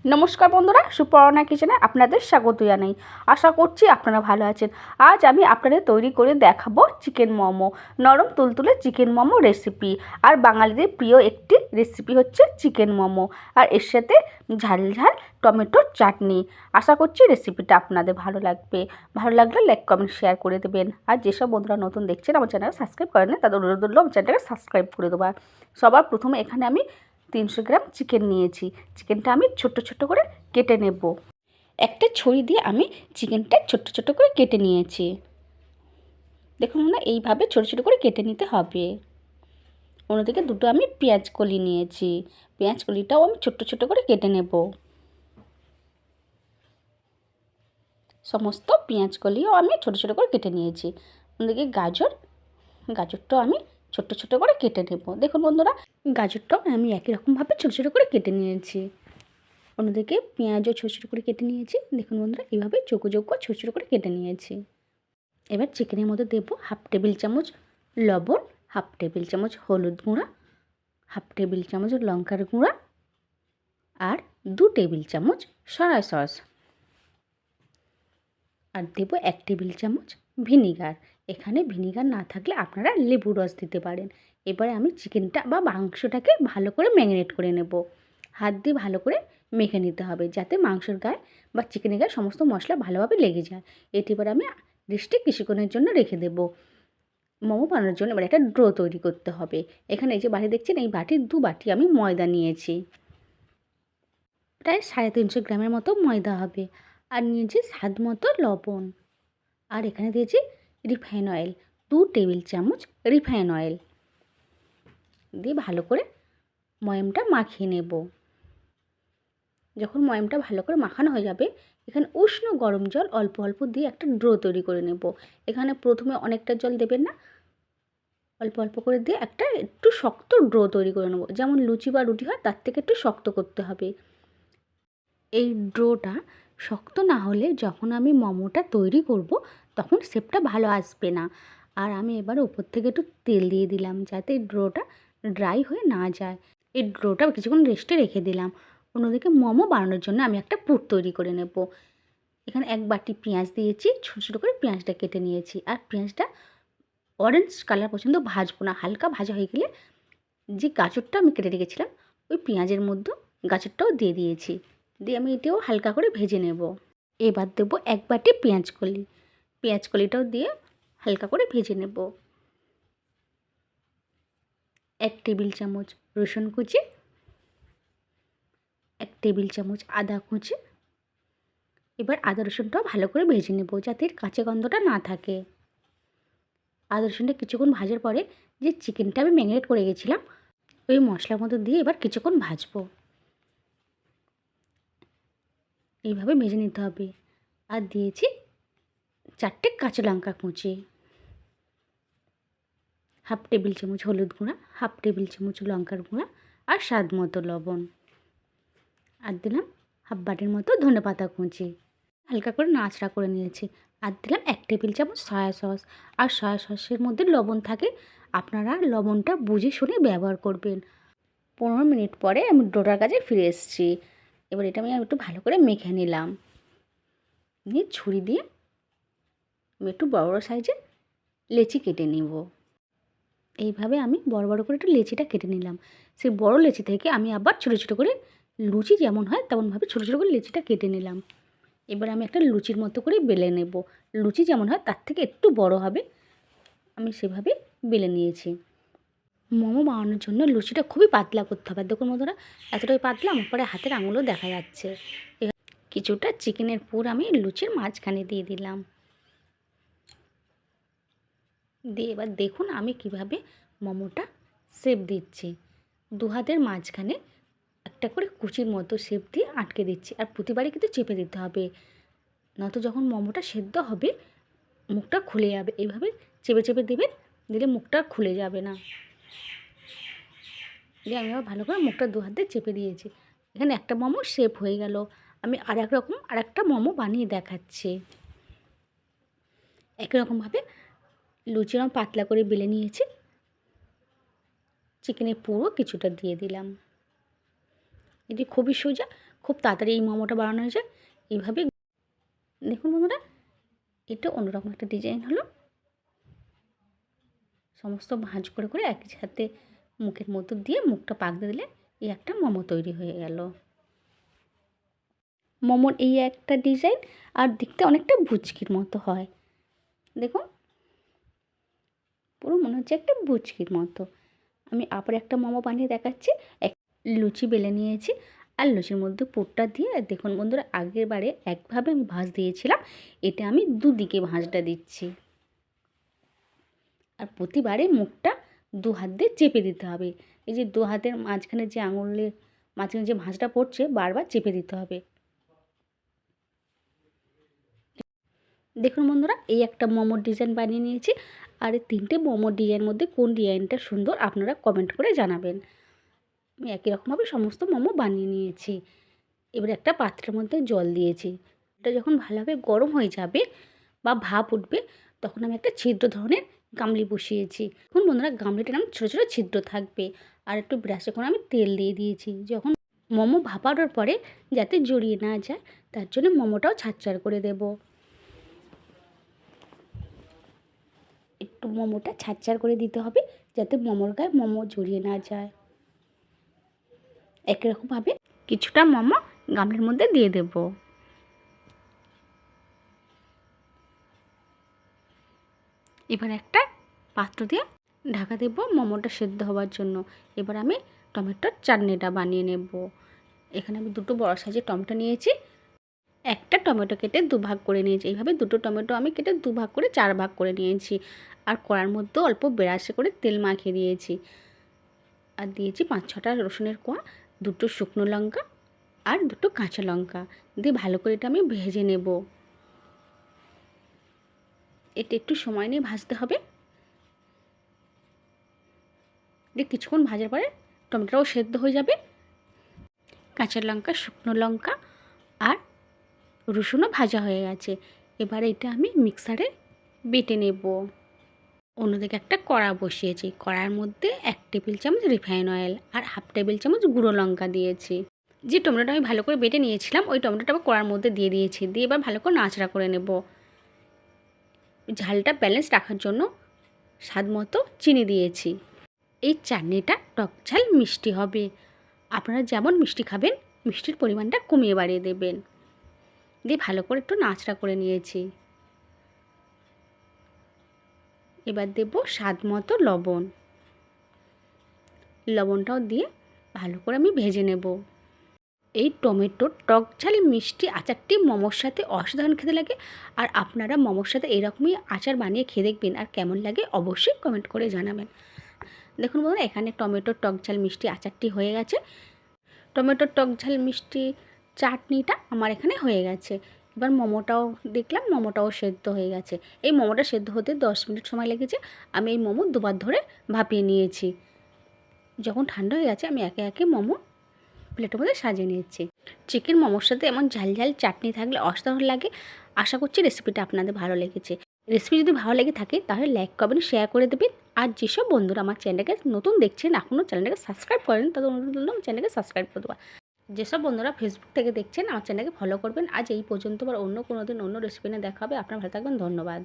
নমস্কার বন্ধুরা, সুপর্ণা কিচেনে আপনাদের স্বাগত জানাই। আশা করছি আপনারা ভালো আছেন। আজ আমি আপনাদের তৈরি করে দেখাবো চিকেন মোমো, নরম তুলতুলে চিকেন মোমো রেসিপি। আর বাঙালিদের প্রিয় একটি রেসিপি হচ্ছে চিকেন মোমো, আর এর সাথে ঝাল ঝাল টমেটোর চাটনি। আশা করছি রেসিপিটা আপনাদের ভালো লাগবে। ভালো লাগলে লাইক কমেন্ট শেয়ার করে দেবেন। আর যেসব বন্ধুরা নতুন দেখছেন আমার চ্যানেল সাবস্ক্রাইব করেন না, তাদের অনুরোধ হলো আমার চ্যানেলটাকে সাবস্ক্রাইব করে দেবো। সবার প্রথমে এখানে আমি 300 গ্রাম চিকেন নিয়েছি। চিকেনটা আমি ছোট্ট ছোট্ট করে কেটে নেব। একটা ছুরি দিয়ে আমি চিকেনটা ছোট্ট ছোট্ট করে কেটে নিয়েছি। দেখুন না, এইভাবে ছোট ছোট করে কেটে নিতে হবে। অন্যদিকে দুটো আমি পেঁয়াজ কলি নিয়েছি। পেঁয়াজ কলিটাও আমি ছোট্ট ছোট্ট করে কেটে নেব। সমস্ত পেঁয়াজ কলিও আমি ছোট ছোট করে কেটে নিয়েছি। অন্যদিকে গাজরটাও আমি ছোট্ট ছোট করে কেটে নেব। দেখুন বন্ধুরা, গাজরটাও আমি একই রকমভাবে ছোট ছোট করে কেটে নিয়েছি। অন্যদিকে পেঁয়াজও ছোটো ছোটো করে কেটে নিয়েছি। দেখুন বন্ধুরা, এইভাবে চৌকো চৌকো ছোটো ছোটো করে কেটে নিয়েছি। এবার চিকেনের মধ্যে দেবো হাফ টেবিল চামচ লবণ, হাফ টেবিল চামচ হলুদ গুঁড়া, হাফ টেবিল চামচ লঙ্কার গুঁড়া, আর 2 টেবিল চামচ সয়া সস, আর দেবো 1 টেবিল চামচ ভিনিগার। এখানে ভিনিগার না থাকলে আপনারা লেবু রস দিতে পারেন। এবারে আমি চিকেনটা বা মাংসটাকে ভালো করে ম্যারিনেট করে নেব। হাত দিয়ে ভালো করে মেখে নিতে হবে, যাতে মাংসের গায়ে বা চিকেনের গায়ে সমস্ত মশলা ভালোভাবে লেগে যায়। এটি এবার আমি রেস্টে কিছুক্ষণের জন্য রেখে দেব। মোমো বানানোর জন্য এবার একটা ডো তৈরি করতে হবে। এখানে এই যে বাটি দেখছেন, এই বাটির 2 বাটি আমি ময়দা নিয়েছি। প্রায় 350 গ্রামের মতো ময়দা হবে। আর নিয়েছি স্বাদ মতো লবণ। আর এখানে দিয়েছি রিফাইন অয়েল, 2 টেবিল চামচ রিফাইন অয়েল দিয়ে ভালো করে ময়ামটা মাখিয়ে নেব। যখন ময়ামটা ভালো করে মাখানো হয়ে যাবে, এখানে উষ্ণ গরম জল অল্প অল্প দিয়ে একটা ডো তৈরি করে নেব। এখানে প্রথমে অনেকটা জল দেবেন না, অল্প অল্প করে দিয়ে একটা একটু শক্ত ডো তৈরি করে নেব। যেমন লুচি বা রুটি হয় তার থেকে একটু শক্ত করতে হবে। এই ডোটা শক্ত না হলে যখন আমি মোমোটা তৈরি করব তখন শেপটা ভালো আসবে না। আর আমি এবার উপর থেকে একটু তেল দিয়ে দিলাম, যাতে ডোটা ড্রাই হয়ে না যায়। এই ডোটা কিছুক্ষণ রেস্টে রেখে দিলাম। অন্যদিকে মোমো বানানোর জন্য আমি একটা পুর তৈরি করে নেব। এখানে 1 বাটি পেঁয়াজ দিয়েছি, ছোটো ছোটো করে পেঁয়াজটা কেটে নিয়েছি। আর পেঁয়াজটা অরেঞ্জ কালার পর্যন্ত ভাজবো না, হালকা ভাজা হয়ে গেলে যে গাজরটা আমি কেটে রেখেছিলাম ওই পেঁয়াজের মধ্যে গাজরটাও দিয়ে দিয়েছি। দিয়ে আমি এটাও হালকা করে ভেজে নেব। এবার দেবো 1 বাটি পেঁয়াজ কলি। পেঁয়াজ কলিটাও দিয়ে হালকা করে ভেজে নেব। 1 টেবিল চামচ রসুন কুচি, 1 টেবিল চামচ আদা কুচি। এবার আদা রসুনটাও ভালো করে ভেজে নেব, যাতে এর কাঁচা গন্ধটা না থাকে। আদা রসুনটা কিছুক্ষণ ভাজার পরে যে চিকেনটা আমি ম্যারিনেট করে গেছিলাম ওই মশলার মধ্যে দিয়ে এবার কিছুক্ষণ ভাজবো। এইভাবে ভেজে নিতে হবে। আর দিয়েছি 4টে কাঁচা লঙ্কা কুচি, হাফ টেবিল চামচ হলুদ গুঁড়া, হাফ টেবিল চামচ লঙ্কার গুঁড়া, আর স্বাদ মতো লবণ। আর দিলাম হাফ বাটির মতো ধনেপাতা কুচি। হালকা করে নাড়াচাড়া করে নিয়েছি। আর দিলাম 1 টেবিল চামচ সয়া সস। আর সয়া সসের মধ্যে লবণ থাকে, আপনারা লবণটা বুঝে শুনে ব্যবহার করবেন। 15 মিনিট পরে আমি ডোটার কাছে ফিরে এসেছি। এবার এটা আমি একটু ভালো করে মেখে নিলাম। নিয়ে ছুরি দিয়ে আমি একটু বড় বড় সাইজে লেচি কেটে নিব। এইভাবে আমি বড় বড় করে একটু লেচিটা কেটে নিলাম। সেই বড় লেচি থেকে আমি আবার ছোটো ছোটো করে লুচি যেমন হয় তেমনভাবে ছোটো ছোটো করে লেচিটা কেটে নিলাম। এবার আমি একটা লুচির মতো করে বেলে নেব। লুচি যেমন হয় তার থেকে একটু বড় হবে, আমি সেভাবে বেলে নিয়েছি। মোমো বানানোর জন্য লুচিটা খুবই পাতলা করতে হবে। দেখুন বন্ধুরা, এতটাই পাতলা আমার পরে হাতের আঙুলও দেখা যাচ্ছে। কিছুটা চিকেনের পুর আমি লুচির মাঝখানে দিয়ে দিলাম। দিয়ে এবার দেখুন আমি কিভাবে মোমোটা শেপ দিচ্ছি। 2 হাতের মাঝখানে একটা করে কুচির মতো শেপ দিয়ে আটকে দিচ্ছি। আর প্রতিবারই কিন্তু চেপে দিতে হবে, নয়তো যখন মোমোটা সেদ্ধ হবে মুখটা খুলে যাবে। এইভাবে চেপে চেপে দেবেন, দিলে মুখটা খুলে যাবে না। দিয়ে আমি আবার ভালো করে মুখটা 2 হাত দিয়ে চেপে দিয়েছি। এখানে একটা মোমো শেপ হয়ে গেল। আমি আরেকটা মোমো বানিয়ে দেখাচ্ছি। একই রকমভাবে লুচি আমি পাতলা করে বেলে নিয়েছি। চিকেনের পুরো কিছুটা দিয়ে দিলাম। এটি খুবই সোজা, খুব তাড়াতাড়ি এই মোমোটা বানানো হয়েছে। এইভাবে দেখুন বন্ধুরা, এটা অন্যরকম একটা ডিজাইন হলো। সমস্ত ভাঁজ করে করে একই সাথে মুখের মধ্যে দিয়ে মুখটা পাক দিয়ে দিলে এই একটা মোমো তৈরি হয়ে গেল। মোমোর এই একটা ডিজাইন, আর দেখতে অনেকটা ভুচকির মতো হয়। দেখুন পুরো মনে হচ্ছে একটা ভুচকির মতো। আমি আবার একটা মোমো বানিয়ে দেখাচ্ছি। এক লুচি বেলে নিয়েছি, আর লুচির মধ্যে পুরটা দিয়ে, দেখুন বন্ধুরা আগের বারে একভাবে আমি ভাঁজ দিয়েছিলাম, এটা আমি দুদিকে ভাঁজটা দিচ্ছি। আর প্রতিবারে মুখটা দু হাত দিয়ে চেপে দিতে হবে। এই যে দু হাতের মাঝখানে যে আঙুলের মাঝখানে যে ভাঁজটা পড়ছে বারবার চেপে দিতে হবে। দেখুন বন্ধুরা, এই একটা মোমোর ডিজাইন বানিয়ে নিয়েছি। আর এই 3টে মোমোর ডিজাইনের মধ্যে কোন ডিজাইনটা সুন্দর আপনারা কমেন্ট করে জানাবেন। আমি একই রকমভাবে সমস্ত মোমো বানিয়ে নিয়েছি। এবার একটা পাত্রের মধ্যে জল দিয়েছি। এটা যখন ভালোভাবে গরম হয়ে যাবে বা ভাপ উঠবে, তখন আমি একটা ছিদ্র ধরনের গামলি বসিয়েছি। এখন বন্ধুরা গামলিটার নাম ছোটো ছোটো ছিদ্র থাকবে। আর একটু ব্রাশে করে আমি তেল দিয়ে দিয়েছি। যখন মোমো ভাপানোর পরে যাতে জড়িয়ে না যায়, তার জন্য মোমোটাও ছাড় করে দেব। একটু মোমোটা ছাড় করে দিতে হবে, যাতে মোমোর গায়ে মোমো জড়িয়ে না যায়। একই রকমভাবে কিছুটা মোমো গামলির মধ্যে দিয়ে দেব। এবার একটা পাত্র দিয়ে ঢাকা দেব মোমোটা সেদ্ধ হওয়ার জন্য। এবার আমি টমেটোর চাটনিটা বানিয়ে নেব। এখানে আমি 2টো বড় সাইজের টমেটো নিয়েছি। একটা টমেটো কেটে 2 ভাগ করে নিয়েছি। এইভাবে 2টো টমেটো আমি কেটে 2 ভাগ করে 4 ভাগ করে নিয়েছি। আর কড়ার মধ্যে অল্প ব্রাশে করে তেল মাখিয়ে দিয়েছি। আর দিয়েছি 5-6টা রসুনের কোয়া, 2টো শুকনো লঙ্কা আর 2টো কাঁচা লঙ্কা দিয়ে ভালো করে এটা আমি ভেজে নেব। এটা একটু সময় নিয়ে ভাজতে হবে। দিয়ে কিছুক্ষণ ভাজার পরে টমেটোটাও সেদ্ধ হয়ে যাবে। কাঁচা লঙ্কা, শুকনো লঙ্কা আর রসুনও ভাজা হয়ে গেছে। এবারে এটা আমি মিক্সারে বেটে নেব। অন্যদিকে একটা কড়া বসিয়েছি। কড়ার মধ্যে 1 টেবিল চামচ রিফাইন অয়েল আর 1/2 টেবিল চামচ গুঁড়ো লঙ্কা দিয়েছি। যে টমেটোটা আমি ভালো করে বেটে নিয়েছিলাম, ওই টমেটোটা আবার কড়ার মধ্যে দিয়ে দিয়েছি। দিয়ে এবার ভালো করে নাড়াচাড়া করে নেব। ঝালটা ব্যালেন্স রাখার জন্য স্বাদ মতো চিনি দিয়েছি। এই চাটনিটা টক ঝাল মিষ্টি হবে। আপনারা যেমন মিষ্টি খাবেন, মিষ্টির পরিমাণটা কমিয়ে বাড়িয়ে দেবেন। দিয়ে ভালো করে একটু নাড়াচাড়া করে নিয়েছি। এবার দেব স্বাদ মতো লবণ। লবণটাও দিয়ে ভালো করে আমি ভেজে নেব। এই টমেটোর টক ঝাল মিষ্টি আচারটি মোমোর সাথে অসাধারণ খেতে লাগে। আর আপনারা মোমোর সাথে এরকমই আচার বানিয়ে খেয়ে দেখবেন, আর কেমন লাগে অবশ্যই কমেন্ট করে জানাবেন। দেখুন বন্ধুরা, এখানে টমেটোর টক ঝাল মিষ্টি আচারটি হয়ে গেছে। টমেটোর টক ঝাল মিষ্টি চাটনিটা আমার এখানে হয়ে গেছে। এবার মোমোটাও দেখলাম, মোমোটাও সেদ্ধ হয়ে গেছে। এই মোমোটা সেদ্ধ হতে 10 মিনিট সময় লেগেছে। আমি এই মোমো 2বার ধরে ভাপিয়ে নিয়েছি। যখন ঠান্ডা হয়ে গেছে, আমি একে একে মোমো প্লেটের মধ্যে সাজিয়ে নিয়েছি। চিকেন মোমোর সাথে এমন ঝাল ঝাল চাটনি থাকলে অসাধারণ লাগে। আশা করছি রেসিপিটা আপনাদের ভালো লেগেছে। রেসিপি যদি ভালো লেগে থাকে তাহলে লাইক করবেন, শেয়ার করে দেবেন। আর যেসব বন্ধুরা আমার চ্যানেলটাকে নতুন দেখছেন, এখনও চ্যানেলটাকে সাবস্ক্রাইব করেন, তাদের অনুরোধ করলাম চ্যানেলকে সাবস্ক্রাইব করে দেওয়া। যেসব বন্ধুরা ফেসবুক থেকে দেখছেন, আমার চ্যানেলকে ফলো করবেন। আজ এই পর্যন্ত, আবার অন্য কোনো দিন অন্য রেসিপি নিয়ে দেখা হবে। আপনারা ভালো থাকবেন, ধন্যবাদ।